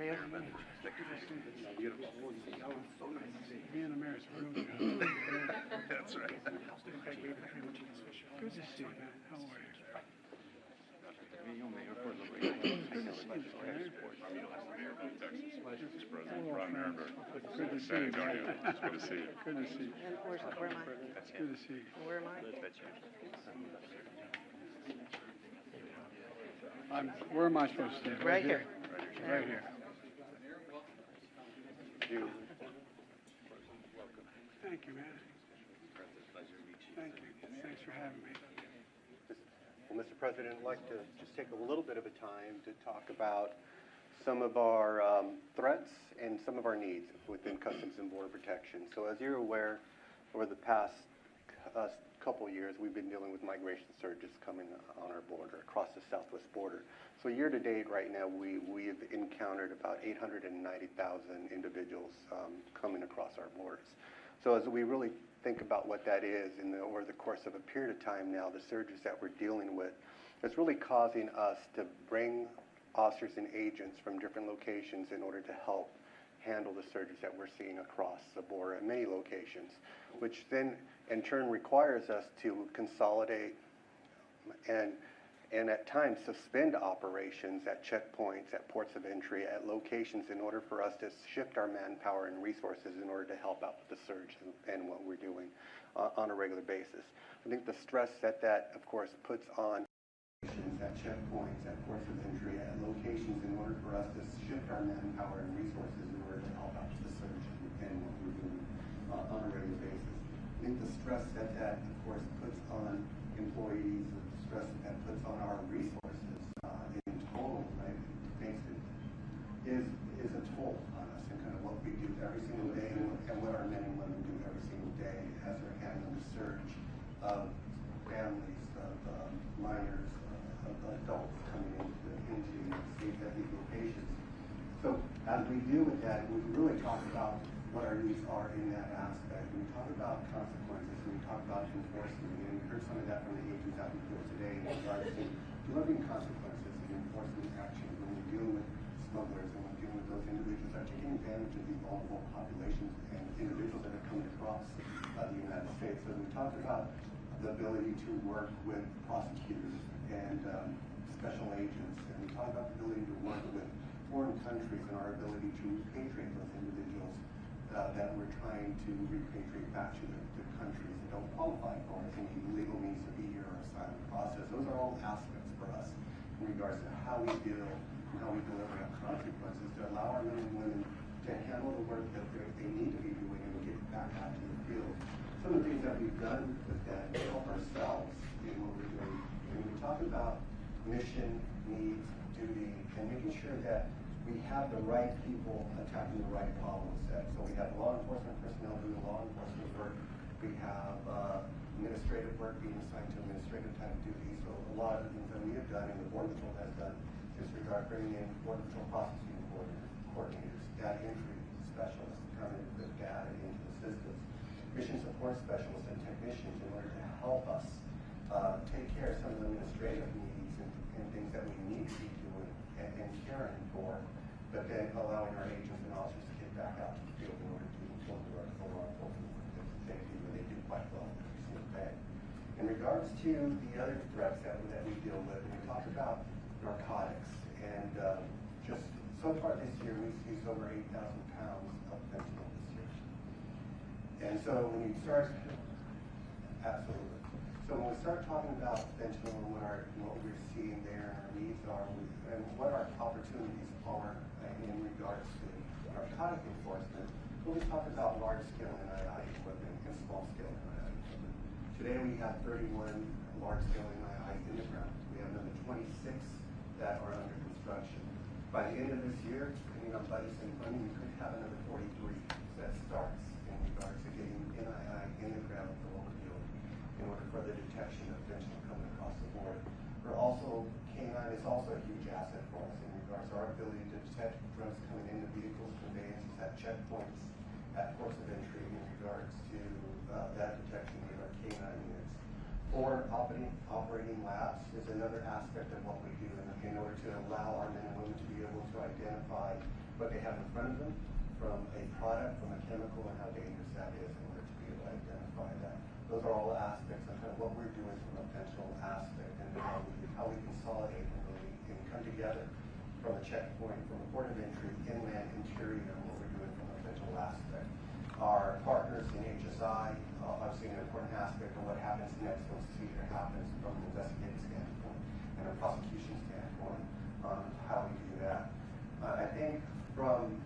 you? Being American. That's right. Good to see you, man. How are you? Good to see you. It's good to see you. Good to see you. And where am I? It's good to see you. Where am I? Where am I supposed to stand? Right here. Right here. Thank you, man. Thank you. Thanks for having me. Well, Mr. President, I'd like to just take a little bit of a time to talk about some of our threats and some of our needs within Customs and Border Protection. So as you're aware, over the past couple years, we've been dealing with migration surges coming on our border, across the southwest border. So year to date right now, we've encountered about 890,000 individuals coming across our borders. So as we really think about what that is over the course of a period of time now, the surges that we're dealing with, it's really causing us to bring officers and agents from different locations in order to help handle the surges that we're seeing across the border at many locations, which then in turn requires us to consolidate and at times suspend operations at checkpoints, at ports of entry, at locations in order for us to shift our manpower and resources in order to help out with the surge and what we're doing on a regular basis. I think the stress that of course puts on at checkpoints, at ports of entry, at locations in order for us to shift our manpower and resources in order to help out with the surge and what we're doing on a regular basis. I think the stress that of course puts on employees, the stress that puts on our resources in total, right, is a toll on us and kind of what we do every single day and what our men and women do every single day as they're handling the surge of families, of minors, of adults coming into states at these locations. So as we deal with that, we really talk about what our needs are in that aspect. We talk about consequences, and we talk about enforcement, and we heard some of that from the agents out in the field today in regards to delivering consequences and enforcement actions when we're dealing with smugglers and we're dealing with those individuals that are taking advantage of these vulnerable populations and individuals that are coming across the United States. So we talked about the ability to work with prosecutors and special agents, and we talk about the ability to work with foreign countries and our ability to repatriate those individuals that we're trying to repatriate back to the countries that don't qualify for any legal means to be here or asylum process. Those are all aspects for us in regards to how we deal and how we deliver out consequences to allow our men and women to handle the work that they need to be doing and get back out to the field. Some of the things that we've done with that to help ourselves in what we're doing, when we talk about mission, needs, duty, and making sure that we have the right people attacking the right problem set. So we have law enforcement personnel doing law enforcement work. We have administrative work being assigned to administrative type duties. So a lot of the things that we have done and the Border Patrol has done is regard bringing in Border Patrol processing coordinators, data entry specialists, coming to put data into the systems, mission support specialists and technicians in order to help us take care of some of the administrative needs and things that we need to be doing and caring for, but then allowing our agents and officers to get back out to the field in order to perform the work for law enforcement that they do, and they do quite well every single day. In regards to the other threats that we deal with, and we talk about narcotics, and just so far this year we've seized over 8,000 pounds of fentanyl this year. And so when you start, absolutely. So when we start talking about fentanyl and what we're seeing there and our needs are, and what our opportunities are in regards to narcotic enforcement, we'll be talking about large-scale NII equipment and small-scale NII equipment. Today we have 31 large-scale NII in the ground. We have another 26 that are under construction. By the end of this year, depending on budgets and funding, we could have another 43 that starts in regards to getting NII in the ground for what we're doing in order for the detection of fentanyl coming across the border. We're also, K9 is also a huge asset for us in regards to our ability to detect drugs coming into vehicles, conveyances, at checkpoints, at ports of entry in regards to that detection with our K9 units. Or operating labs is another aspect of what we do in order to allow our men and women to be able to identify what they have in front of them, from a product, from a chemical, and how dangerous that is in order to be able to identify that. Those are all aspects of kind of what we're doing from a potential aspect and how we consolidate and really and come together from a checkpoint, from a port of entry, inland, interior, and what we're doing from a potential aspect. Our partners in HSI, obviously an important aspect of what happens next once the seizure happens from an investigative standpoint and a prosecution standpoint on how we do that. I think from,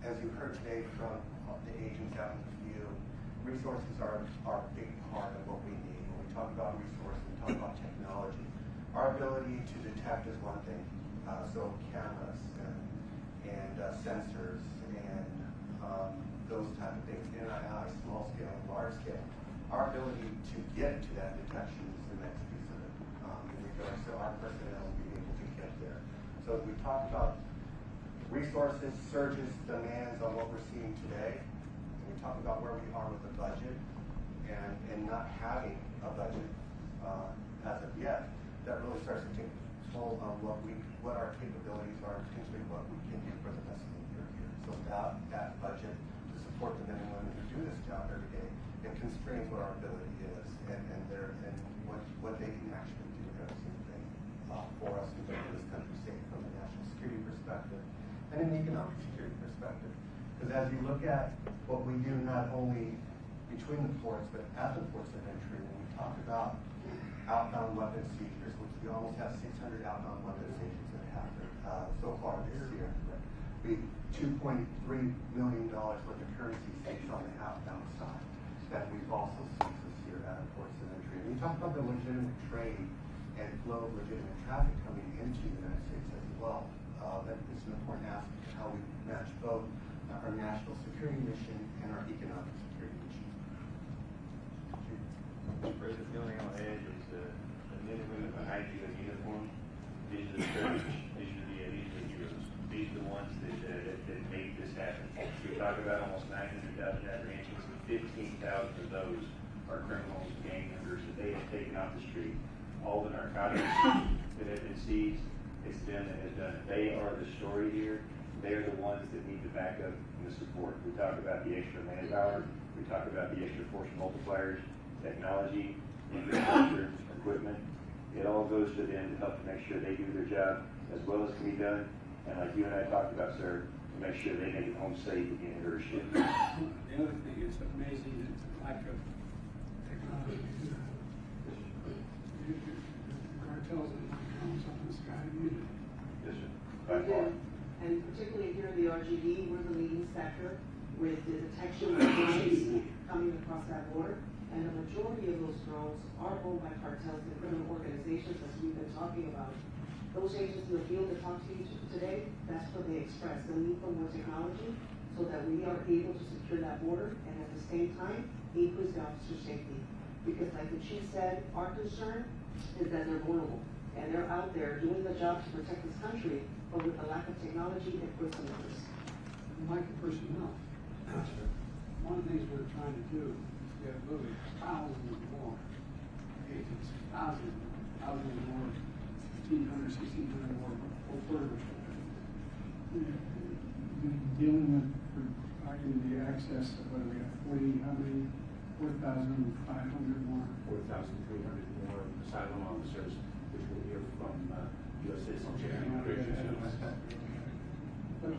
as you heard today from the agents out in the field, resources are a big part of what we need. When we talk about resources, we talk about technology. Our ability to detect is one thing, so cameras and sensors and those type of things, NII, small scale, large scale. Our ability to get to that detection is the next piece of it in regards to our personnel being able to get there. So as we talk about resources, surges, demands on what we're seeing today, and we talk about where we are with the budget and not having a budget as of yet, that really starts to take toll on what our capabilities are, potentially what we can do for the rest of the year here. So without that budget to support the men and women who do this job every day, it constrains what our ability is and what they can actually do every single day for us to make this country safe from a national security perspective and an economic security perspective. Because as you look at what we do not only between the ports, but at the ports of entry, when we talk about outbound weapons seizures, which we almost have 600 outbound weapons seizures that happened so far this year. We $2.3 million worth of currency seized on the outbound side that we've also seized this year at the ports of entry. And we talk about the legitimate trade and flow of legitimate traffic coming into the United States as well. That is an important aspect of how we match both our national security mission and our economic security mission. President, the only thing I'll add is the men and women behind you in uniform. These are the courage. These are the heroes. These are the ones that made this happen. We talk about almost 900,000 apprehensions, and 15,000 of those are criminals and gang members that they have taken off the street. All the narcotics that have been seized, it's them that has done it. They are the story here. They're the ones that need the backup and the support. We talk about the extra manpower. We talk about the extra force multipliers, technology, infrastructure, equipment. It all goes to them to help to make sure they do their job as well as can be done. And like you and I talked about, sir, to make sure they make it home safe again in their ship. The other thing is amazing is the lack of technology. The cartels and drones up in the sky immediately. Yes, sir. By far. And particularly here in the RGD, we're the leading sector with the detection of drones coming across that border. And the majority of those drones are owned by cartels and criminal organizations, as we've been talking about. Those agents in the field that talk to you today, that's what they express, the need for more technology so that we are able to secure that border and at the same time, increase the officer safety. Because like the chief said, our concern is that they're vulnerable and they're out there doing the job to protect this country, but with the lack of technology, it puts them at risk. Like the personnel. One of the things we're trying to do is get literally thousands more agents, thousands more, 1,500, 1,600 more border patrol. Dealing with providing the access to what do we have, 4,500 more. 4,300 more asylum officers, which will hear from U.S. citizens and immigration services. But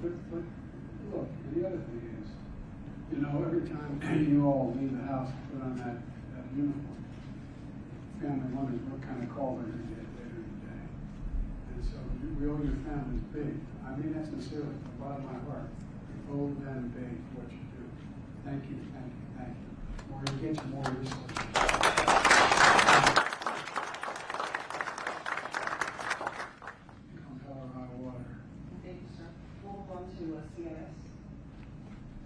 look, the other thing is, you know, every time you all leave the house and put on that uniform, family wonders what kind of call they're going to get later in the day. And so we owe your families big. I mean that sincerely, from the bottom of my heart. You owe them big for what you do. Thank you, thank you, thank you. We're going to get you more resources. Thank you, sir. We'll move on to CIS.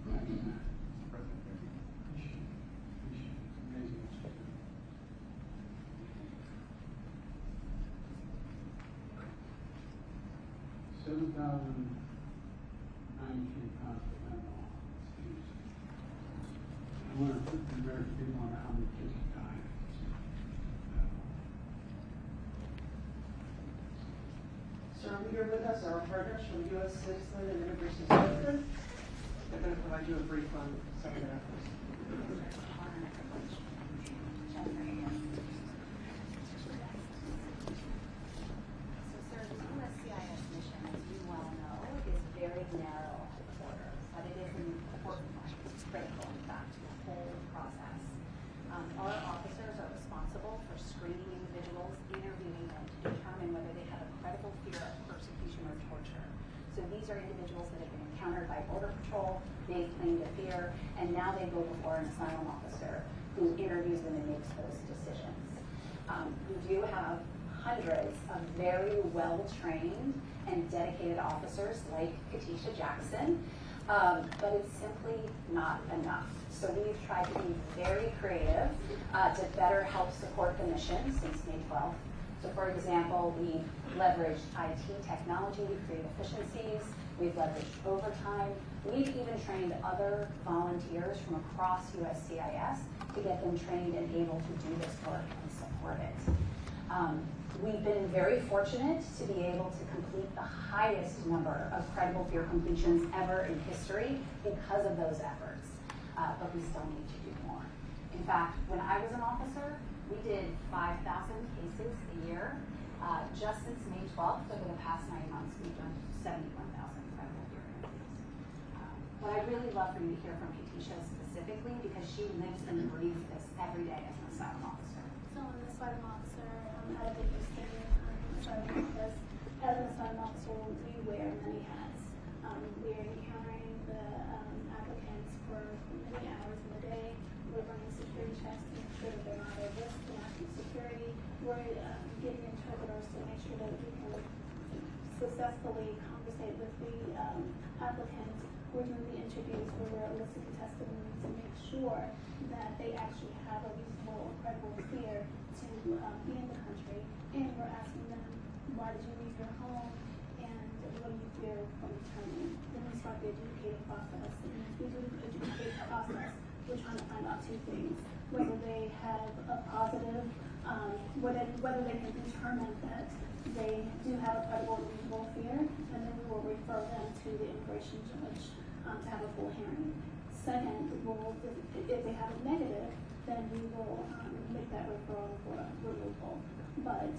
Thank you, man. Appreciate it. It's amazing what you do. £7,093 pounds of fentanyl seized. I want to put the American people on how many kids died. Sir, we here with us are our partners from U.S. Citizen and Immigration Services. They're going to provide you a brief on some of their efforts. Very narrow at the border, but it is an important one. It's critical, in fact, to the whole process. Our officers are responsible for screening individuals, interviewing them to determine whether they have a credible fear of persecution or torture. So these are individuals that have been encountered by Border Patrol, they've claimed a fear, and now they go before an asylum officer who interviews them and makes those decisions. We do have hundreds of very well-trained and dedicated officers like Katisha Jackson, but it's simply not enough. So we've tried to be very creative to better help support the mission since May 12th. So for example, we've leveraged IT technology to create efficiencies, we've leveraged overtime, we've even trained other volunteers from across USCIS to get them trained and able to do this work and support it. We've been very fortunate to be able to complete the highest number of credible fear completions ever in history because of those efforts, but we still need to do more. In fact, when I was an officer, we did 5,000 cases a year. Just since May 12th, over the past 9 months, we've done 71,000 credible fear interviews. But I'd really love for you to hear from Katisha specifically because she lives and breathes this every day as an asylum officer. So I'm an asylum officer at a big asylum office. As an asylum officer, we wear many hats. We are encountering the applicants for many hours in the day. We're running security checks to make sure that they're not at risk to national security. We're getting interpreters to make sure that we can successfully conversate with the applicants. We're doing the interviews where we're eliciting testimony to make sure that they actually have a reasonable or credible fear to be in the country. And we're asking them, why did you leave your home? And what do you fear from returning? Then we start the adjudicative process. And as we do the adjudicative process, we're trying to find out two things. Whether they have a positive, whether they can determine that they do have a credible or reasonable fear, and then we will refer them to the immigration judge to have a full hearing. Second, if they have a negative, then we will make that referral for removal. But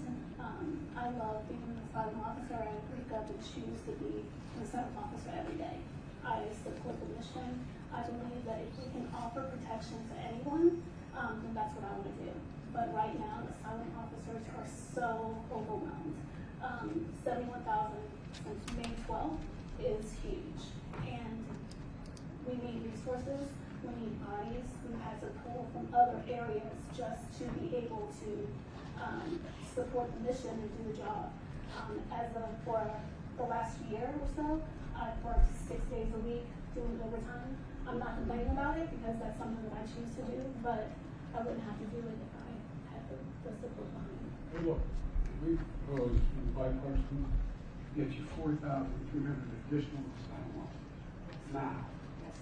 I love being an asylum officer. I wake up and choose to be an asylum officer every day. I support the mission. I believe that if we can offer protection to anyone, then that's what I want to do. But right now, asylum officers are so overwhelmed. 71,000 since May 12th is huge. And we need resources, we need bodies. We've had to pull from other areas just to be able to support the mission and do the job. For the last year or so, I've worked 6 days a week doing overtime. I'm not complaining about it because that's something that I choose to do, but I wouldn't have to do it if I had the support behind me. Hey, look, we proposed in bipartisan to get you 4,300 additional asylum officers now.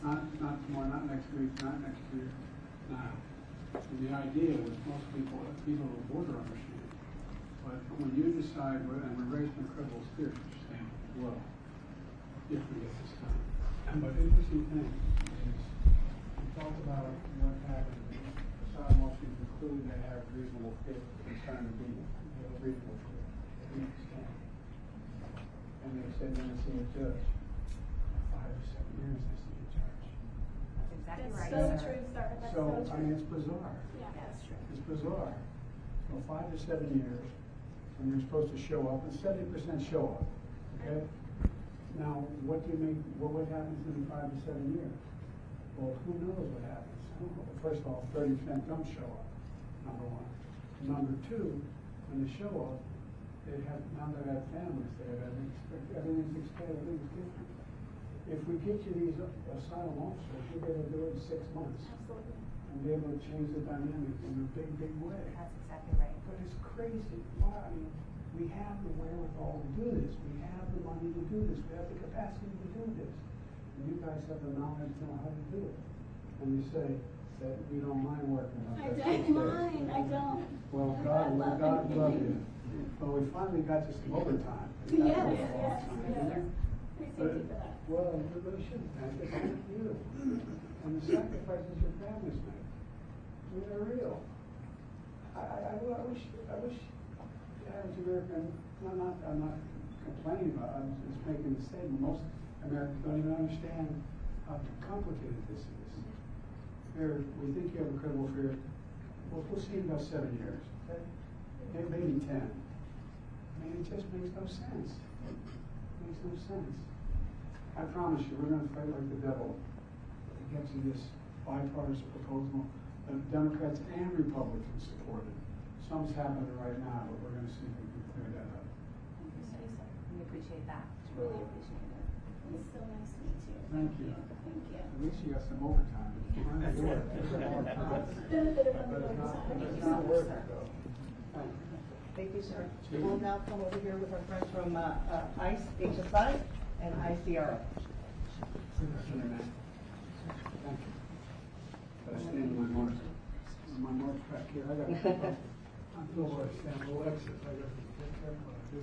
Not tomorrow, not next week, not next year, now. And the idea was most people will border understand. But when you decide, and we're raising incredible spirits, stand as well, if we get this done. But interesting thing is, we talked about what happens if asylum officers conclude they have reasonable fear, concern to be reasonable fear. And they said they're going to see a judge. 5 to 7 years they see a judge. That's exactly That's right, so sir. true, sir. That's So, so I true. mean, it's bizarre. Yeah, that's true. It's bizarre. So 5 to 7 years, and you're supposed to show up, and 70% show up, okay? Now, what happens in 5 to 7 years? Well, who knows what happens? Well, first of all, 30% don't show up, number one. Number two, when they show up, they have families there, everything's expanded, everything's different. If we get you these asylum officers, you're gonna do it in 6 months. Absolutely. And be able to change the dynamic in a big, big way. That's exactly right. But it's crazy. Why? I mean, we have the wherewithal to do this. We have the money to do this. We have the capacity to do this. And you guys have the knowledge to know how to do it. And you say that we don't mind working on I that. don't mind. I don't. Well, God love you. You Well, we finally got to some overtime. Yes, That was a long yes, time, yes. didn't it? Thank you for that. Well, you really shouldn't thank us, thank you. And the sacrifices your families make, I mean, they're real. I wish the average American, I'm not complaining about it, I'm just making the statement, most Americans don't even understand how complicated this is. We think you have a credible fear, we'll see in about 7 years, okay? Maybe 10. I mean, it just makes no sense. Makes no sense. I promise you, we're gonna fight like the devil to get to this bipartisan proposal that Democrats and Republicans supported. Some's happening right now, but we're gonna see if we can clear that up. Thank you, sir. We appreciate that. Really appreciate it. It's so nice to meet you. Thank you. Thank you. At least you got some overtime. Been a bit of But it's not worth it though. Thank you. Thank you, sir. We'll now come over here with our friends from ICE, HSI, and ICRO. Thank you. Gotta stand in my marks. My marks back here. I gotta, I'm still stand Alexis. I gotta be careful what I do.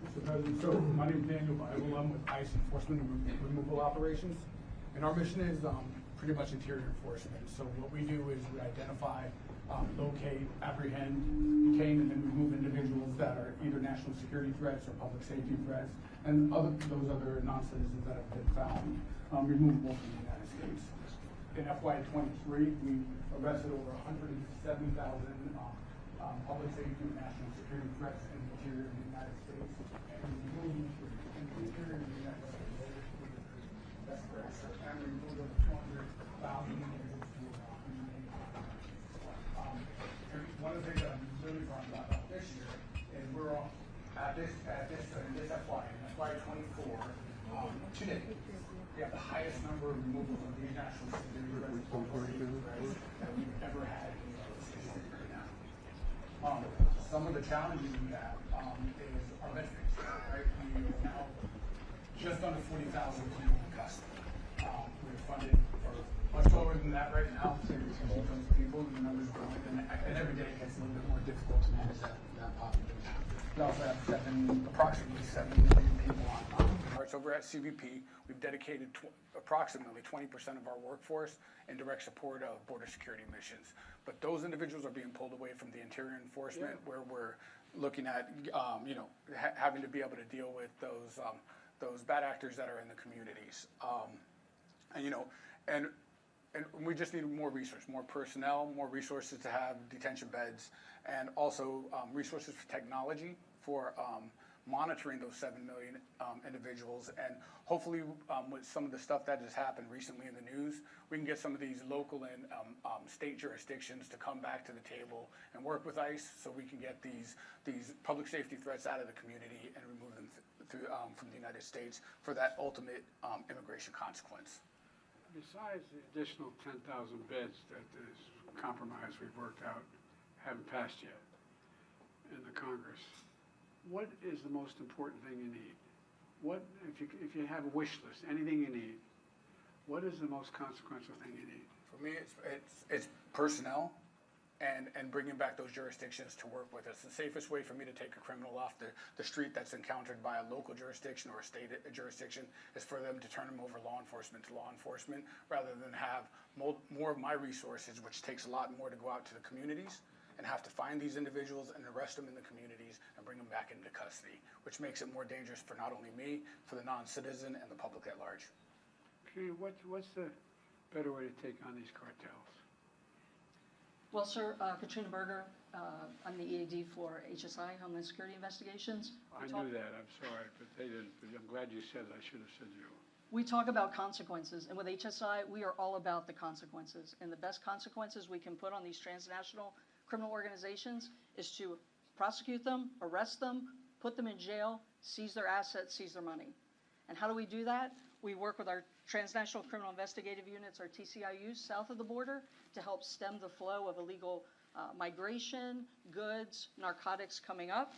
Mr. President, so my name is Daniel Bible. I'm with ICE Enforcement and Removal Operations. And our mission is pretty much interior enforcement. So what we do is we identify, locate, apprehend, detain, and then remove individuals that are either national security threats or public safety threats, and those other non-citizens that have been found removable from the United States. In FY23, we arrested over 107,000 public safety and national security threats in the interior of the United States, and removed in the interior of the United States. That's correct, sir. And we removed over 200,000 individuals to and one of the things that I'm really proud about this year is we're all at this FY, in FY24, today, we have the highest number of removals of these national security threats that we've ever had in the history right now. Some of the challenges we have is our veterans, right? We are now just under 40,000 people in custody. We're funded for much lower than that right now to keep those people, the numbers growing, and every day it gets a little bit more difficult to manage that population. We also have approximately 7 million people on guards over at CBP. We've dedicated approximately 20% of our workforce in direct support of border security missions. But those individuals are being pulled away from the interior enforcement, where we're looking at, having to be able to deal with those bad actors that are in the communities. And we just need more resources, more personnel, more resources to have detention beds, and also resources for technology for monitoring those 7 million individuals. And hopefully with some of the stuff that has happened recently in the news, we can get some of these local and state jurisdictions to come back to the table and work with ICE so we can get these public safety threats out of the community and remove them from the United States for that ultimate immigration consequence. Besides the additional 10,000 beds that this compromise we've worked out haven't passed yet in the Congress, what is the most important thing you need? What, if you have a wish list, anything you need, what is the most consequential thing you need? For me, it's personnel and bringing back those jurisdictions to work with us. The safest way for me to take a criminal off the street that's encountered by a local jurisdiction or a state jurisdiction is for them to turn them over to law enforcement, rather than have more of my resources, which takes a lot more to go out to the communities and have to find these individuals and arrest them in the communities and bring them back into custody, which makes it more dangerous for not only me, for the non-citizen and the public at large. Okay, what's the better way to take on these cartels? Well, sir, Katrina Berger, I'm the EAD for HSI, Homeland Security Investigations. I knew that, I'm sorry, but they didn't. But I'm glad you said it. I should have said you. We talk about consequences, and with HSI, we are all about the consequences. And the best consequences we can put on these transnational criminal organizations is to prosecute them, arrest them, put them in jail, seize their assets, seize their money. And how do we do that? We work with our transnational criminal investigative units, our TCIUs, south of the border to help stem the flow of illegal migration, goods, narcotics coming up.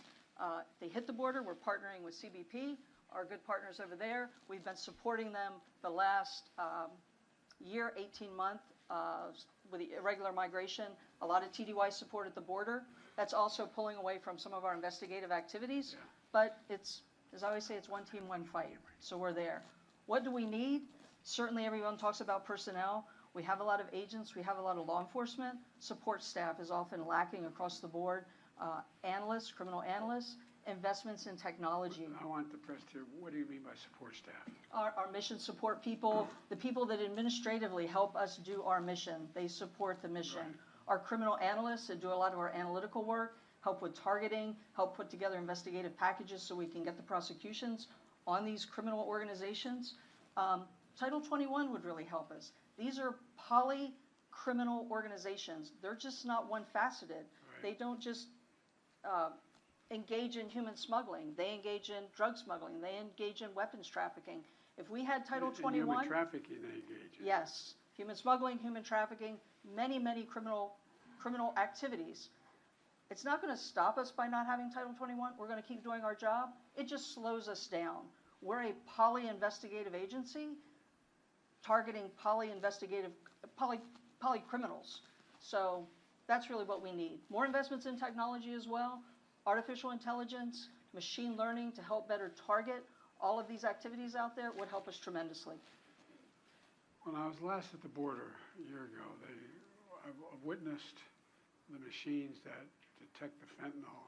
They hit the border. We're partnering with CBP, our good partners over there. We've been supporting them the last year, 18 months, with the irregular migration, a lot of TDY support at the border. That's also pulling away from some of our investigative activities. But it's, as I always say, it's one team, one fight. So we're there. What do we need? Certainly everyone talks about personnel. We have a lot of agents. We have a lot of law enforcement. Support staff is often lacking across the board. Analysts, criminal analysts, investments in technology. I want the press to, what do you mean by support staff? Our mission support people, the people that administratively help us do our mission, they support the mission. Right. Our criminal analysts that do a lot of our analytical work, help with targeting, help put together investigative packages so we can get the prosecutions on these criminal organizations. Title 21 would really help us. These are poly-criminal organizations. They're just not one-faceted. Right. They don't just engage in human smuggling. They engage in drug smuggling. They engage in weapons trafficking. If we had Title 21... Human trafficking they engage in. Yes. Human smuggling, human trafficking, many, many criminal activities. It's not going to stop us by not having Title 21. We're going to keep doing our job. It just slows us down. We're a poly-investigative agency targeting poly-criminals. So that's really what we need. More investments in technology as well. Artificial intelligence, machine learning to help better target all of these activities out there would help us tremendously. When I was last at the border a year ago, I've witnessed the machines that detect the fentanyl.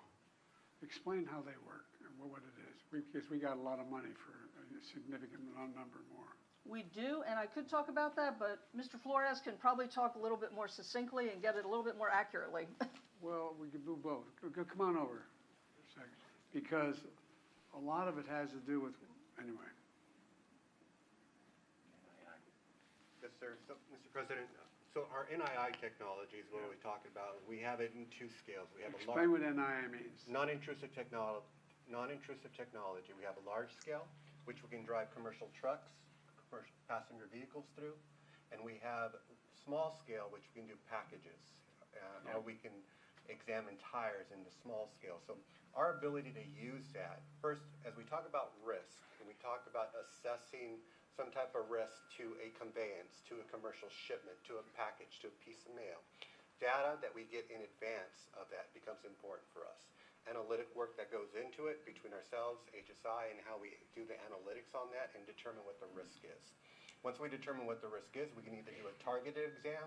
Explain how they work and what it is, because we got a lot of money for a significant number more. We do, and I could talk about that, but Mr. Flores can probably talk a little bit more succinctly and get it a little bit more accurately. Well, we can do both. Come on over a second, because a lot of it has to do with, anyway. Yes, sir. So, Mr. President, so our NII technology is what we're talking about. We have it in two scales. We have Explain what NII means. non-intrusive technology. We have a large scale, which we can drive commercial trucks, commercial passenger vehicles through, and we have small scale, which we can do packages, or we can examine tires in the small scale. So our ability to use that, first, as we talk about risk, and we talk about assessing some type of risk to a conveyance, to a commercial shipment, to a package, to a piece of mail, data that we get in advance of that becomes important for us. Analytic work that goes into it between ourselves, HSI, and how we do the analytics on that and determine what the risk is. Once we determine what the risk is, we can either do a targeted exam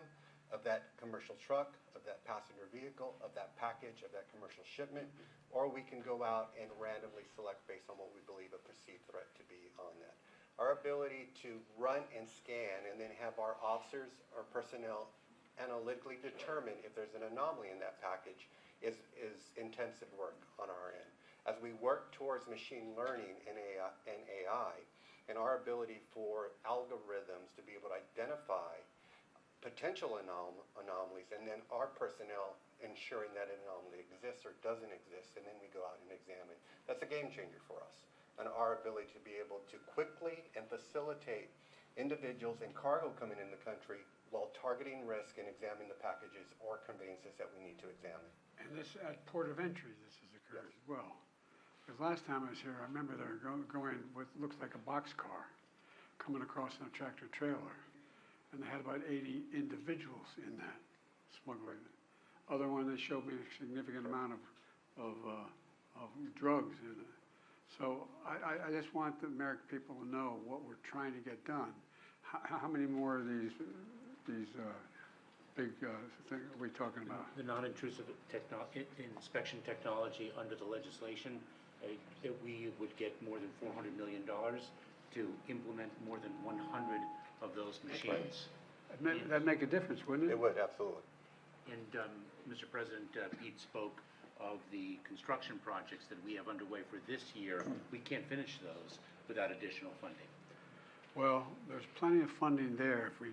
of that commercial truck, of that passenger vehicle, of that package, of that commercial shipment, or we can go out and randomly select based on what we believe a perceived threat to be on that. Our ability to run and scan and then have our officers or personnel analytically determine if there's an anomaly in that package is intensive work on our end. As we work towards machine learning and AI, and our ability for algorithms to be able to identify potential anomalies, and then our personnel ensuring that an anomaly exists or doesn't exist, and then we go out and examine. That's a game changer for us, and our ability to be able to quickly and facilitate individuals and cargo coming in the country while targeting risk and examining the packages or conveyances that we need to examine. And this, at port of entry, this has occurred as well. Because last time I was here, I remember they were going with, looks like a boxcar, coming across in a tractor trailer. And they had about 80 individuals in that smuggling. Other one, they showed me a significant amount of drugs in it. So I just want the American people to know what we're trying to get done. How many more of these big things are we talking about? The non-intrusive inspection technology under the legislation, we would get more than $400 million to implement more than 100 of those machines. That'd make a difference, wouldn't it? It would, absolutely. And Mr. President, Pete spoke of the construction projects that we have underway for this year. We can't finish those without additional funding. Well, there's plenty of funding there. If we,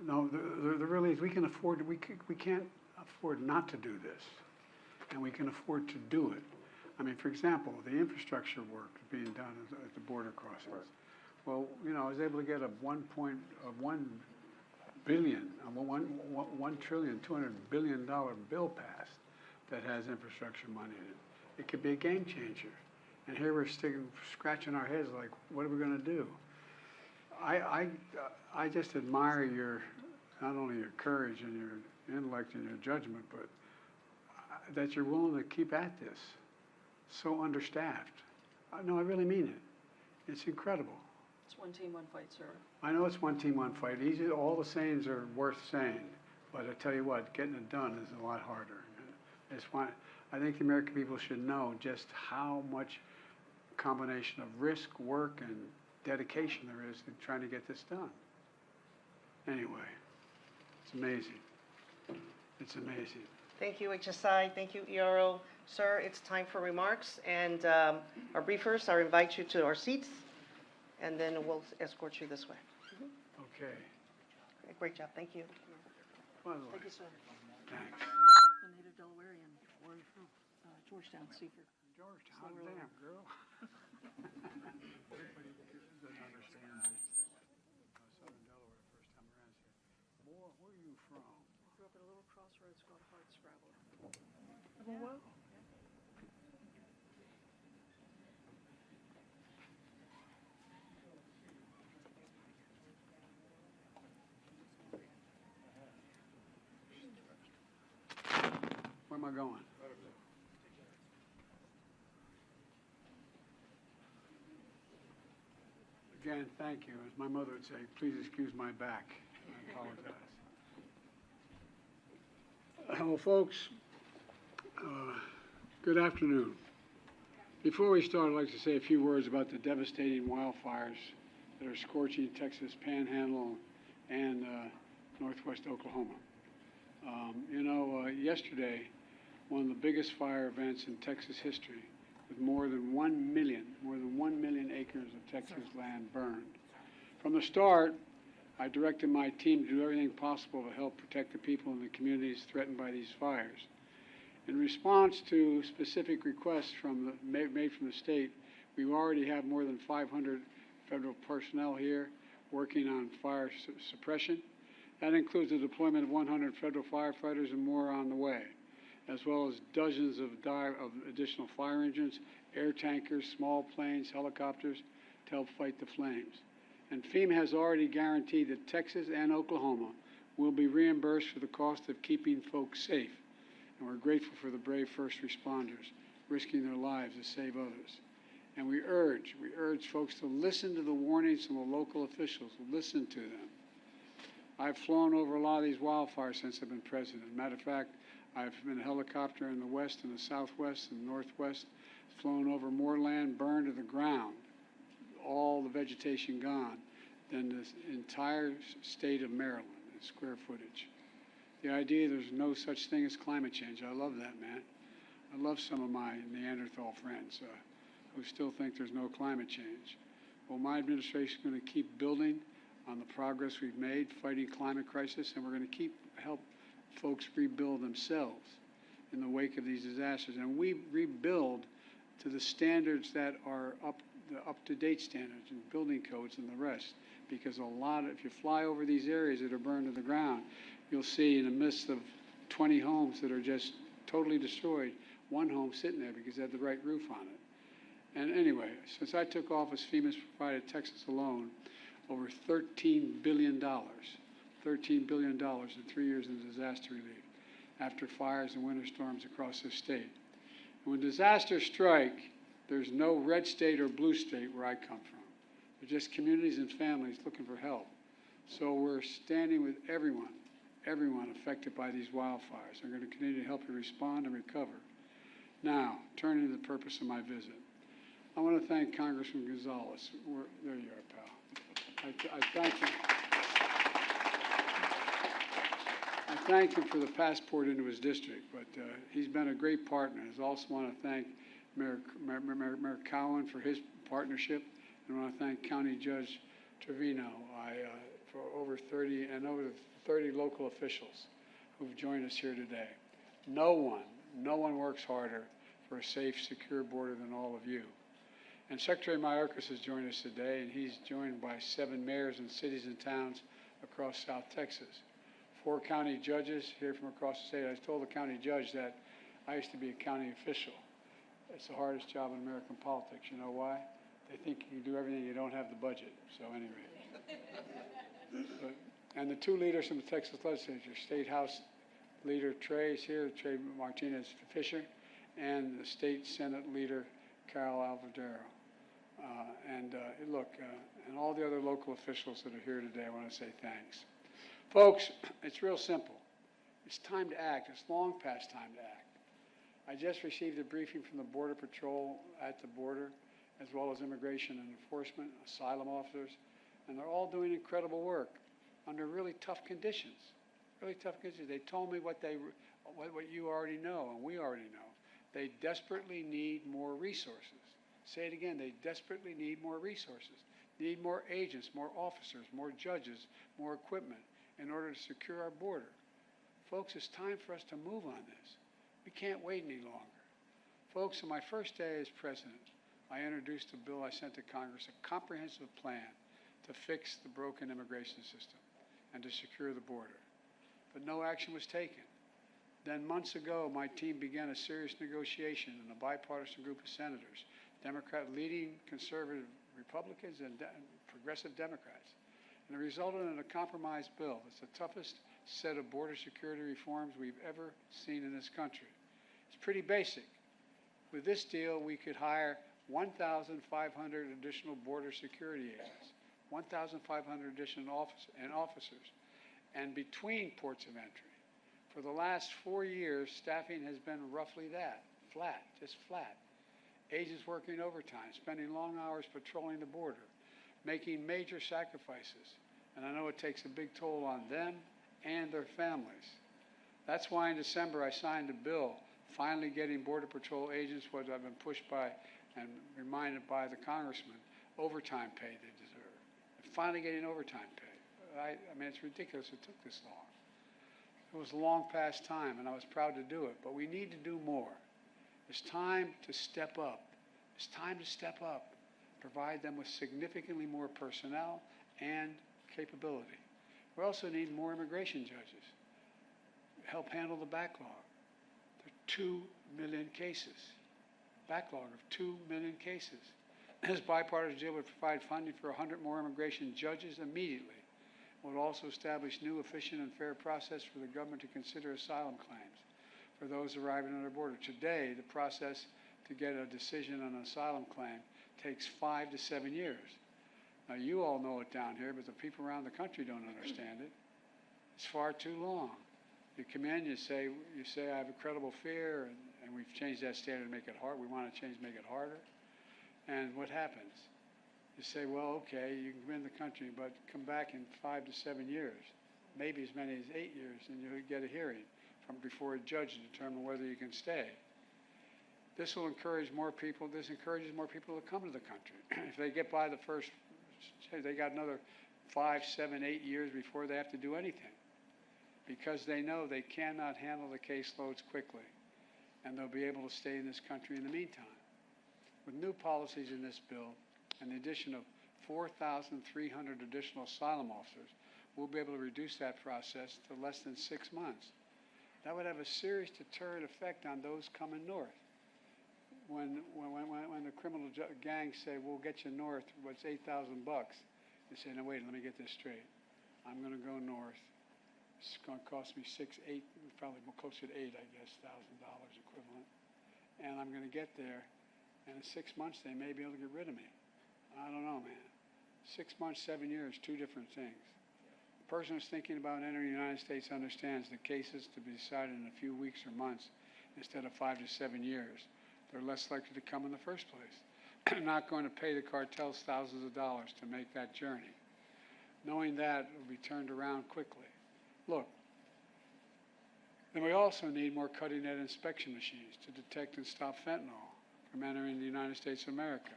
no, there really is. We can afford. We can't afford not to do this, and we can afford to do it. I mean, for example, the infrastructure work being done at the border crossings. Right. Well, you know, I was able to get a $1 trillion, $200 billion bill passed that has infrastructure money in it. It could be a game changer. And here we're scratching our heads like, what are we going to do? I just admire your not only your courage and your intellect and your judgment, but that you're willing to keep at this. So understaffed. No, I really mean it. It's incredible. It's one team, one fight, sir. I know it's one team, one fight. Easy, all the sayings are worth saying, but I tell you what, getting it done is a lot harder. I think the American people should know just how much combination of risk, work, and dedication there is in trying to get this done. Anyway, it's amazing. It's amazing. Thank you, HSI. Thank you, ERO. Sir, it's time for remarks, and our briefers, I invite you to our seats, and then we'll escort you this way. Okay. Great job. Thank you. By the way, Thank you, sir. thanks. A native Delawarean. Where are you from? Georgetown, Seaford. Georgetown, damn girl. Everybody doesn't understand Southern Delaware first time around here. Boy, where are you from? I grew up at a little crossroads called Hardscrabble. Oh, wow. Where am I going? Again, thank you. As my mother would say, please excuse my back. I apologize. Well, folks, good afternoon. Before we start, I'd like to say a few words about the devastating wildfires that are scorching Texas Panhandle and northwest Oklahoma. Yesterday, one of the biggest fire events in Texas history, with more than 1 million acres of Texas land burned. From the start, I directed my team to do everything possible to help protect the people in the communities threatened by these fires. In response to specific requests made from the state, we already have more than 500 federal personnel here working on fire suppression. That includes the deployment of 100 federal firefighters and more on the way, as well as dozens of additional fire engines, air tankers, small planes, helicopters to help fight the flames. And FEMA has already guaranteed that Texas and Oklahoma will be reimbursed for the cost of keeping folks safe. And we're grateful for the brave first responders risking their lives to save others. And we urge folks to listen to the warnings from the local officials, listen to them. I've flown over a lot of these wildfires since I've been president. As a matter of fact, I've been a helicopter in the west and the southwest and northwest, flown over more land burned to the ground, all the vegetation gone, than this entire state of Maryland in square footage. The idea there's no such thing as climate change, I love that, man. I love some of my Neanderthal friends who still think there's no climate change. Well, my administration is going to keep building on the progress we've made fighting climate crisis, and we're going to help folks rebuild themselves in the wake of these disasters. And we rebuild to the standards that are up-to-date standards and building codes and the rest. Because if you fly over these areas that are burned to the ground, you'll see in the midst of 20 homes that are just totally destroyed, one home sitting there because it had the right roof on it. And anyway, since I took office, FEMA's provided Texas alone over $13 billion. $13 billion in 3 years in disaster relief after fires and winter storms across the state. And when disasters strike, there's no red state or blue state where I come from. They're just communities and families looking for help. So we're standing with everyone affected by these wildfires. We're going to continue to help you respond and recover. Now, turning to the purpose of my visit. I want to thank Congressman Gonzalez. There you are, pal. I thank him. I thank him for the passport into his district, but he's been a great partner. I also want to thank Mayor Cowan for his partnership, and I want to thank County Judge Trevino for over 30 local officials who've joined us here today. No one works harder for a safe, secure border than all of you. And Secretary Mayorkas has joined us today, and he's joined by 7 mayors and cities and towns across South Texas. 4 county judges here from across the state. I told the county judge that I used to be a county official. It's the hardest job in American politics. You know why? They think you can do everything, you don't have the budget. So anyway. And the two leaders from the Texas legislature, State House Leader Trey is here, Trey Martinez Fisher, and the State Senate Leader Carol Alvadero. Look, and all the other local officials that are here today, I want to say thanks. Folks, it's real simple. It's time to act. It's long past time to act. I just received a briefing from the Border Patrol at the border, as well as Immigration and Enforcement, asylum officers, and they're all doing incredible work under really tough conditions. Really tough conditions. They told me what you already know, and we already know. They desperately need more resources. Say it again, they desperately need more resources. Need more agents, more officers, more judges, more equipment in order to secure our border. Folks, it's time for us to move on this. We can't wait any longer. Folks, on my first day as president, I introduced a bill I sent to Congress, a comprehensive plan to fix the broken immigration system and to secure the border. But no action was taken. Then months ago, my team began a serious negotiation in a bipartisan group of senators, leading conservative Republicans and progressive Democrats. And it resulted in a compromise bill. It's the toughest set of border security reforms we've ever seen in this country. It's pretty basic. With this deal, we could hire 1,500 additional border security agents, 1,500 additional officers, and between ports of entry. For the last 4 years, staffing has been roughly that, flat, just flat. Agents working overtime, spending long hours patrolling the border, making major sacrifices. And I know it takes a big toll on them and their families. That's why in December I signed a bill finally getting Border Patrol agents what I've been pushed by and reminded by the congressman, overtime pay they deserve. And finally getting overtime pay. I mean, it's ridiculous it took this long. It was a long past time, and I was proud to do it, but we need to do more. It's time to step up. It's time to step up, provide them with significantly more personnel and capability. We also need more immigration judges, help handle the backlog. There are 2 million cases, backlog of 2 million cases. This bipartisan deal would provide funding for 100 more immigration judges immediately. It would also establish new, efficient, and fair process for the government to consider asylum claims for those arriving on our border. Today, the process to get a decision on an asylum claim takes 5 to 7 years. Now, you all know it down here, but the people around the country don't understand it. It's far too long. You come in, you say I have a credible fear, and we've changed that standard to make it hard. We want to change, make it harder. And what happens? You say, well, okay, you can come in the country, but come back in 5 to 7 years, maybe as many as 8 years, and you'll get a hearing from before a judge to determine whether you can stay. This will encourage more people. This encourages more people to come to the country. If they get by the first, say they got another 5, 7, 8 years before they have to do anything, because they know they cannot handle the caseloads quickly, and they'll be able to stay in this country in the meantime. With new policies in this bill and the addition of 4,300 additional asylum officers, we'll be able to reduce that process to less than 6 months. That would have a serious deterrent effect on those coming north. When the criminal gangs say, we'll get you north, what's $8,000? They say, no, wait, let me get this straight. I'm going to go north. It's going to cost me $6, $8, probably closer to $8, I guess, $1,000 equivalent. And I'm going to get there, and in 6 months, they may be able to get rid of me. I don't know, man. 6 months, 7 years, two different things. The person who's thinking about entering the United States understands that cases to be decided in a few weeks or months instead of 5 to 7 years. They're less likely to come in the first place. They're not going to pay the cartels thousands of dollars to make that journey. Knowing that, it will be turned around quickly. Look, then we also need more cutting-edge inspection machines to detect and stop fentanyl from entering the United States of America.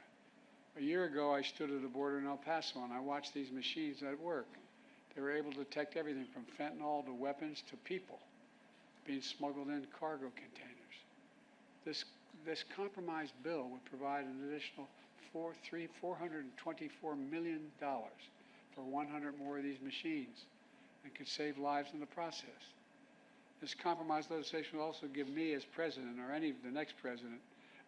A year ago, I stood at the border in El Paso, and I watched these machines at work. They were able to detect everything from fentanyl to weapons to people being smuggled in cargo containers. This compromise bill would provide an additional $424 million for 100 more of these machines and could save lives in the process. This compromise legislation will also give me as president, or the next president,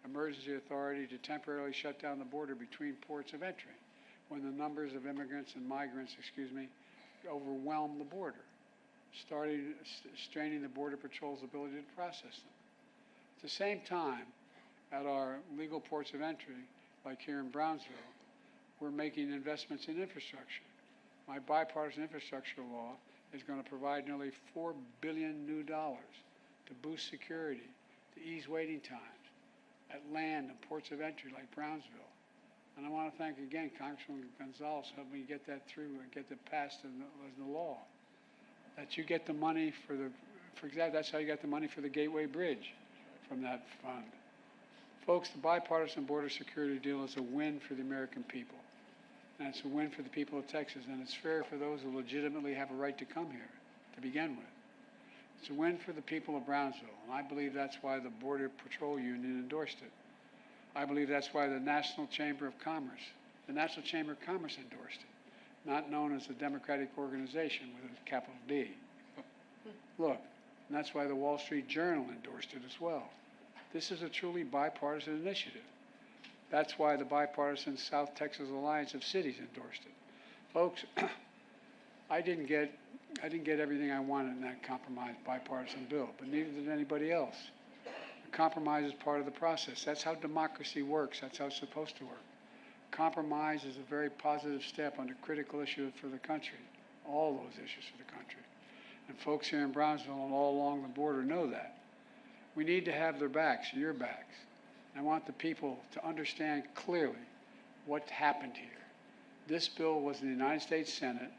emergency authority to temporarily shut down the border between ports of entry when the numbers of immigrants and migrants, overwhelm the border, straining the Border Patrol's ability to process them. At the same time, at our legal ports of entry, like here in Brownsville, we're making investments in infrastructure. My bipartisan infrastructure law is going to provide nearly $4 billion new dollars to boost security, to ease waiting times at land and ports of entry like Brownsville. And I want to thank again Congressman Gonzalez for helping me get that through and get it passed as the law. That you get the money for example, that's how you got the money for the Gateway Bridge from that fund. Folks, the bipartisan border security deal is a win for the American people. And it's a win for the people of Texas, and it's fair for those who legitimately have a right to come here to begin with. It's a win for the people of Brownsville, and I believe that's why the Border Patrol Union endorsed it. I believe that's why the National Chamber of Commerce endorsed it, not known as a Democratic organization with a capital D. Look, and that's why the Wall Street Journal endorsed it as well. This is a truly bipartisan initiative. That's why the bipartisan South Texas Alliance of Cities endorsed it. Folks, I didn't get everything I wanted in that compromise bipartisan bill, but neither did anybody else. The compromise is part of the process. That's how democracy works. That's how it's supposed to work. Compromise is a very positive step on a critical issue for the country, all those issues for the country. And folks here in Brownsville and all along the border know that. We need to have their backs, your backs. I want the people to understand clearly what happened here. This bill was in the United States Senate.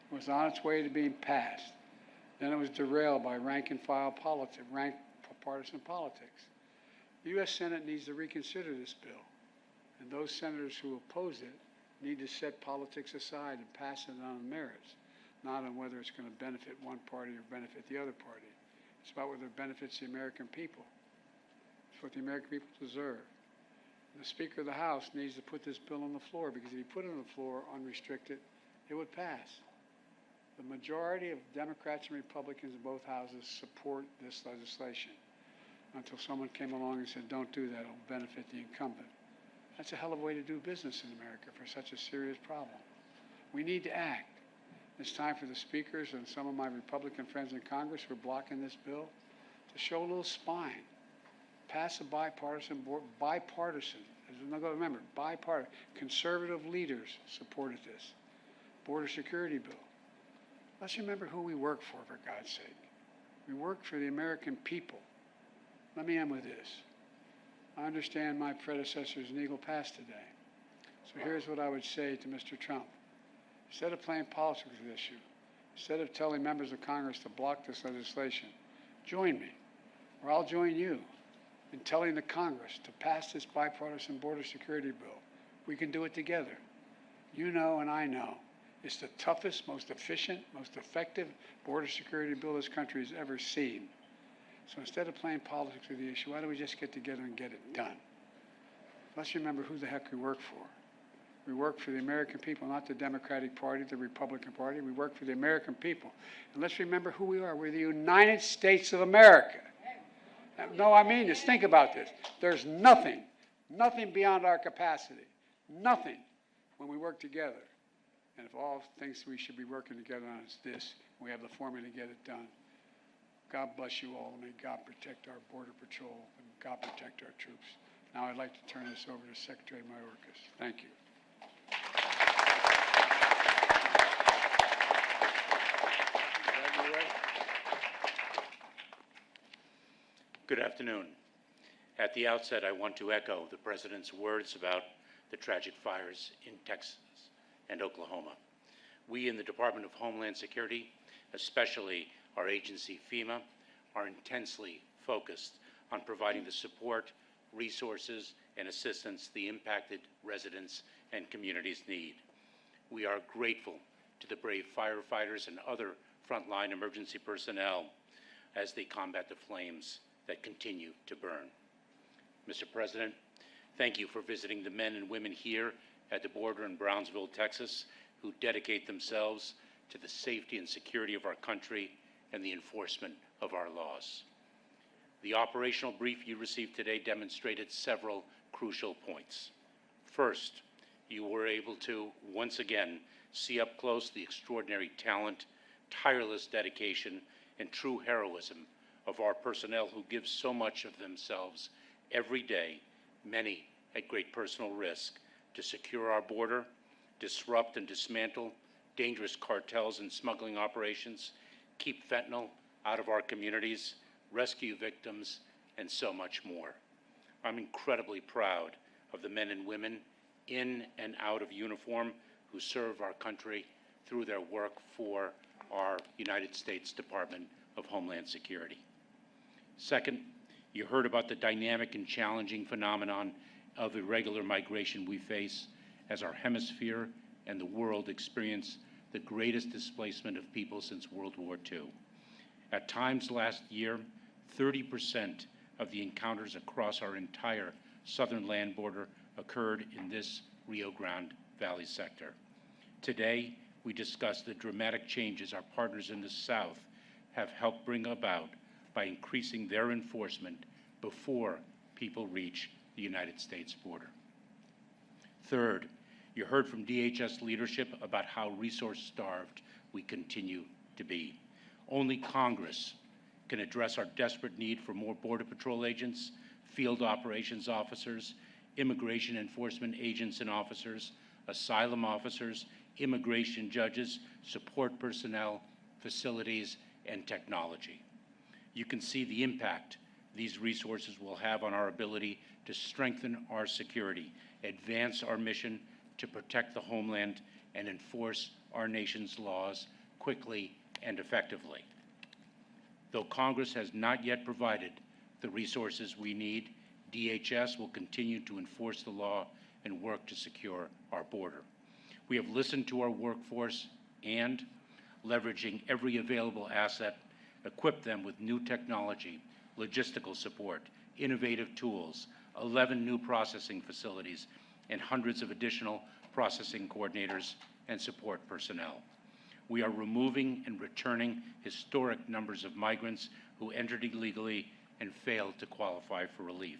It was on its way to being passed. Then it was derailed by rank-and-file politics, rank-partisan politics. The U.S. Senate needs to reconsider this bill, and those senators who oppose it need to set politics aside and pass it on merits, not on whether it's going to benefit one party or benefit the other party. It's about whether it benefits the American people. It's what the American people deserve. And the Speaker of the House needs to put this bill on the floor, because if he put it on the floor unrestricted, it would pass. The majority of Democrats and Republicans in both houses support this legislation, until someone came along and said, don't do that, it'll benefit the incumbent. That's a hell of a way to do business in America for such a serious problem. We need to act. It's time for the speakers and some of my Republican friends in Congress who are blocking this bill to show a little spine. Pass a bipartisan, remember, bipartisan, conservative leaders supported this border security bill. Let's remember who we work for God's sake. We work for the American people. Let me end with this. I understand my predecessor's an Eagle Pass today. So here's what I would say to Mr. Trump. Instead of playing politics with this issue, instead of telling members of Congress to block this legislation, join me, or I'll join you in telling the Congress to pass this bipartisan border security bill. We can do it together. You know and I know it's the toughest, most efficient, most effective border security bill this country has ever seen. So instead of playing politics with the issue, why don't we just get together and get it done? Let's remember who the heck we work for. We work for the American people, not the Democratic Party, the Republican Party. We work for the American people. And let's remember who we are. We're the United States of America. No, I mean this. Think about this. There's nothing beyond our capacity. Nothing when we work together. And if all things we should be working together on is this, we have the formula to get it done. God bless you all. May God protect our Border Patrol and God protect our troops. Now I'd like to turn this over to Secretary Mayorkas. Thank you. Good afternoon. At the outset, I want to echo the President's words about the tragic fires in Texas and Oklahoma. We in the Department of Homeland Security, especially our agency FEMA, are intensely focused on providing the support, resources, and assistance the impacted residents and communities need. We are grateful to the brave firefighters and other frontline emergency personnel as they combat the flames that continue to burn. Mr. President, thank you for visiting the men and women here at the border in Brownsville, Texas, who dedicate themselves to the safety and security of our country and the enforcement of our laws. The operational brief you received today demonstrated several crucial points. First, you were able to, once again, see up close the extraordinary talent, tireless dedication, and true heroism of our personnel who give so much of themselves every day, many at great personal risk, to secure our border, disrupt and dismantle dangerous cartels and smuggling operations, keep fentanyl out of our communities, rescue victims, and so much more. I'm incredibly proud of the men and women in and out of uniform who serve our country through their work for our United States Department of Homeland Security. Second, you heard about the dynamic and challenging phenomenon of irregular migration we face as our hemisphere and the world experience the greatest displacement of people since World War II. At times last year, 30% of the encounters across our entire southern land border occurred in this Rio Grande Valley sector. Today, we discuss the dramatic changes our partners in the South have helped bring about by increasing their enforcement before people reach the United States border. Third, you heard from DHS leadership about how resource-starved we continue to be. Only Congress can address our desperate need for more Border Patrol agents, field operations officers, immigration enforcement agents and officers, asylum officers, immigration judges, support personnel, facilities, and technology. You can see the impact these resources will have on our ability to strengthen our security, advance our mission to protect the homeland, and enforce our nation's laws quickly and effectively. Though Congress has not yet provided the resources we need, DHS will continue to enforce the law and work to secure our border. We have listened to our workforce and, leveraging every available asset, equipped them with new technology, logistical support, innovative tools, 11 new processing facilities, and hundreds of additional processing coordinators and support personnel. We are removing and returning historic numbers of migrants who entered illegally and failed to qualify for relief.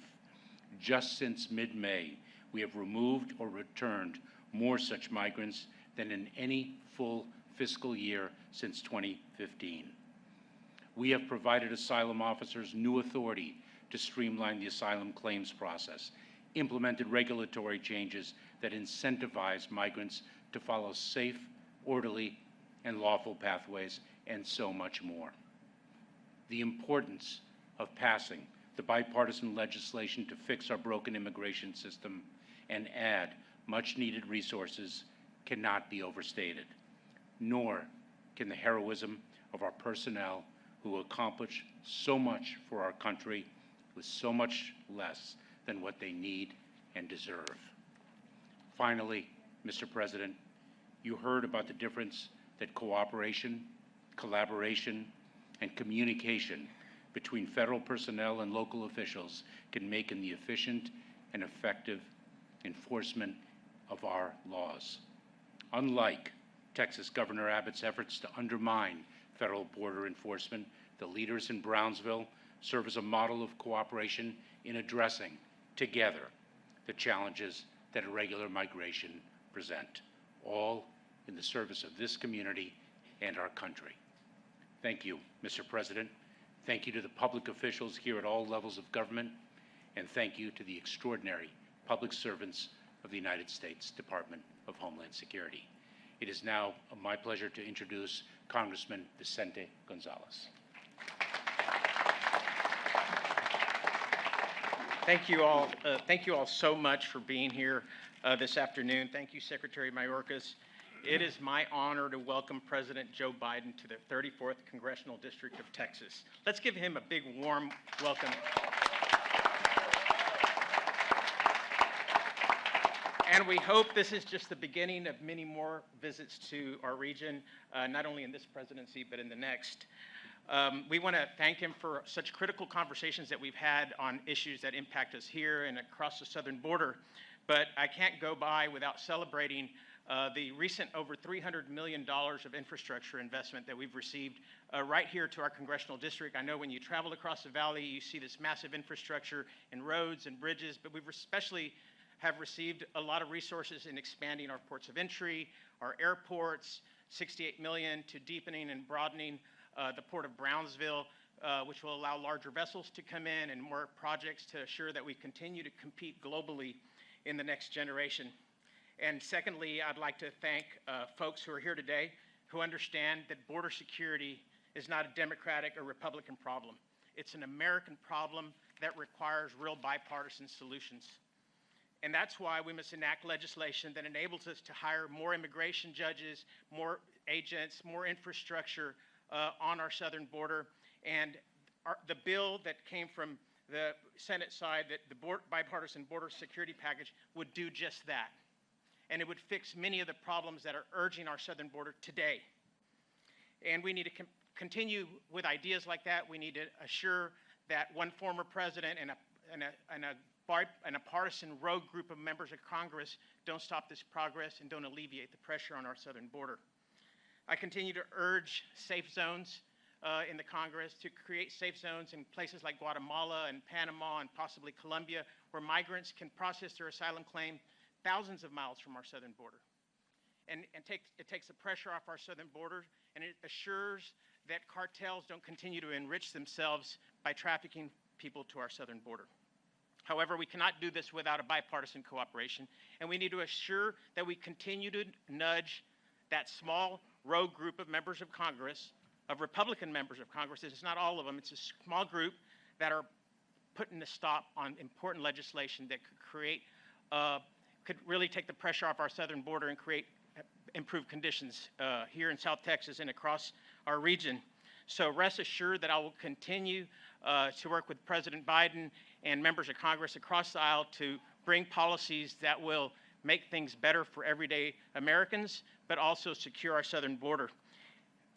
Just since mid-May, we have removed or returned more such migrants than in any full fiscal year since 2015. We have provided asylum officers new authority to streamline the asylum claims process, implemented regulatory changes that incentivize migrants to follow safe, orderly, and lawful pathways, and so much more. The importance of passing the bipartisan legislation to fix our broken immigration system and add much-needed resources cannot be overstated, nor can the heroism of our personnel who accomplish so much for our country with so much less than what they need and deserve. Finally, Mr. President, you heard about the difference that cooperation, collaboration, and communication between federal personnel and local officials can make in the efficient and effective enforcement of our laws. Unlike Texas Governor Abbott's efforts to undermine federal border enforcement, the leaders in Brownsville serve as a model of cooperation in addressing together the challenges that irregular migration present, all in the service of this community and our country. Thank you, Mr. President. Thank you to the public officials here at all levels of government, and thank you to the extraordinary public servants of the United States Department of Homeland Security. It is now my pleasure to introduce Congressman Vicente Gonzalez. Thank you all so much for being here this afternoon. Thank you, Secretary Mayorkas. It is my honor to welcome President Joe Biden to the 34th Congressional District of Texas. Let's give him a big, warm welcome. And we hope this is just the beginning of many more visits to our region, not only in this presidency, but in the next. We want to thank him for such critical conversations that we've had on issues that impact us here and across the southern border. But I can't go by without celebrating the recent over $300 million of infrastructure investment that we've received right here to our congressional district. I know when you travel across the valley, you see this massive infrastructure in roads and bridges, but we've especially have received a lot of resources in expanding our ports of entry, our airports, $68 million to deepening and broadening the Port of Brownsville, which will allow larger vessels to come in and more projects to assure that we continue to compete globally in the next generation. And secondly, I'd like to thank folks who are here today who understand that border security is not a Democratic or Republican problem. It's an American problem that requires real bipartisan solutions. And that's why we must enact legislation that enables us to hire more immigration judges, more agents, more infrastructure on our southern border. And the bill that came from the Senate side, that the bipartisan border security package, would do just that. And it would fix many of the problems that are urging our southern border today. And we need to continue with ideas like that. We need to assure that one former president and a partisan rogue group of members of Congress don't stop this progress and don't alleviate the pressure on our southern border. I continue to urge safe zones in the Congress to create safe zones in places like Guatemala and Panama and possibly Colombia, where migrants can process their asylum claim thousands of miles from our southern border. And it takes the pressure off our southern border, and it assures that cartels don't continue to enrich themselves by trafficking people to our southern border. However, we cannot do this without a bipartisan cooperation, and we need to assure that we continue to nudge that small rogue group of members of Congress, of Republican members of Congress. It's not all of them. It's a small group that are putting a stop on important legislation that could create, could really take the pressure off our southern border and create improved conditions here in South Texas and across our region. So rest assured that I will continue to work with President Biden and members of Congress across the aisle to bring policies that will make things better for everyday Americans, but also secure our southern border.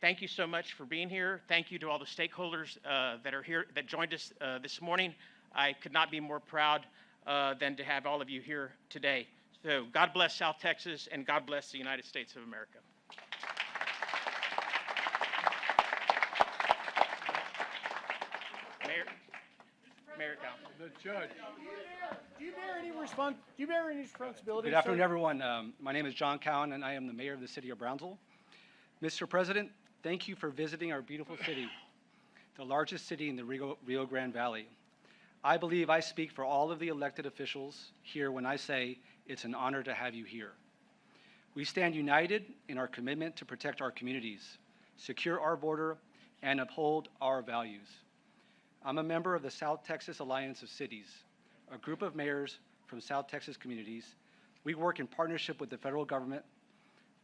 Thank you so much for being here. Thank you to all the stakeholders that are here, that joined us this morning. I could not be more proud than to have all of you here today. So God bless South Texas, and God bless the United States of America. Mayor Cal. The judge. Do you bear any responsibility? Good afternoon, everyone. My name is John Cowan, and I am the mayor of the city of Brownsville. Mr. President, thank you for visiting our beautiful city, the largest city in the Rio Grande Valley. I believe I speak for all of the elected officials here when I say it's an honor to have you here. We stand united in our commitment to protect our communities, secure our border, and uphold our values. I'm a member of the South Texas Alliance of Cities, a group of mayors from South Texas communities. We work in partnership with the federal government,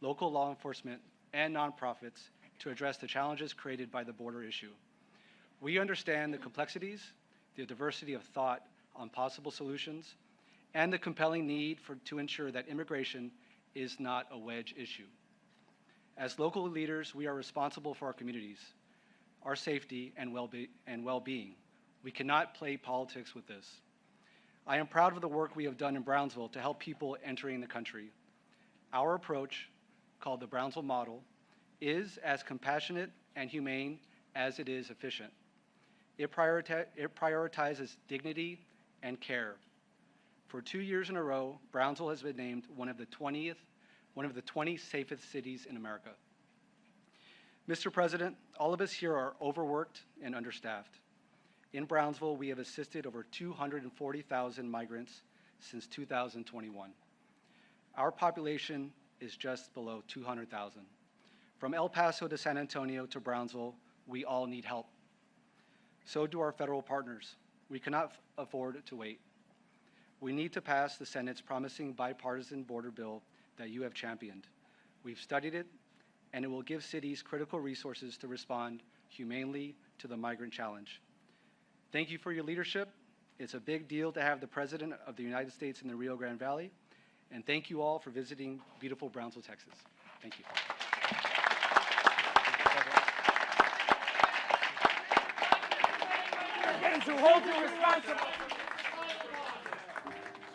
local law enforcement, and nonprofits to address the challenges created by the border issue. We understand the complexities, the diversity of thought on possible solutions, and the compelling need to ensure that immigration is not a wedge issue. As local leaders, we are responsible for our communities, our safety and well-being. We cannot play politics with this. I am proud of the work we have done in Brownsville to help people entering the country. Our approach, called the Brownsville model, is as compassionate and humane as it is efficient. It prioritizes dignity and care. For 2 years in a row, Brownsville has been named one of the 20 safest cities in America. Mr. President, all of us here are overworked and understaffed. In Brownsville, we have assisted over 240,000 migrants since 2021. Our population is just below 200,000. From El Paso to San Antonio to Brownsville, we all need help. So do our federal partners. We cannot afford to wait. We need to pass the Senate's promising bipartisan border bill that you have championed. We've studied it, and it will give cities critical resources to respond humanely to the migrant challenge. Thank you for your leadership. It's a big deal to have the President of the United States in the Rio Grande Valley, and thank you all for visiting beautiful Brownsville, Texas. Thank you.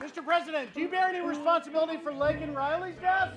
Mr. President, do you bear any responsibility for Lakin Riley's death?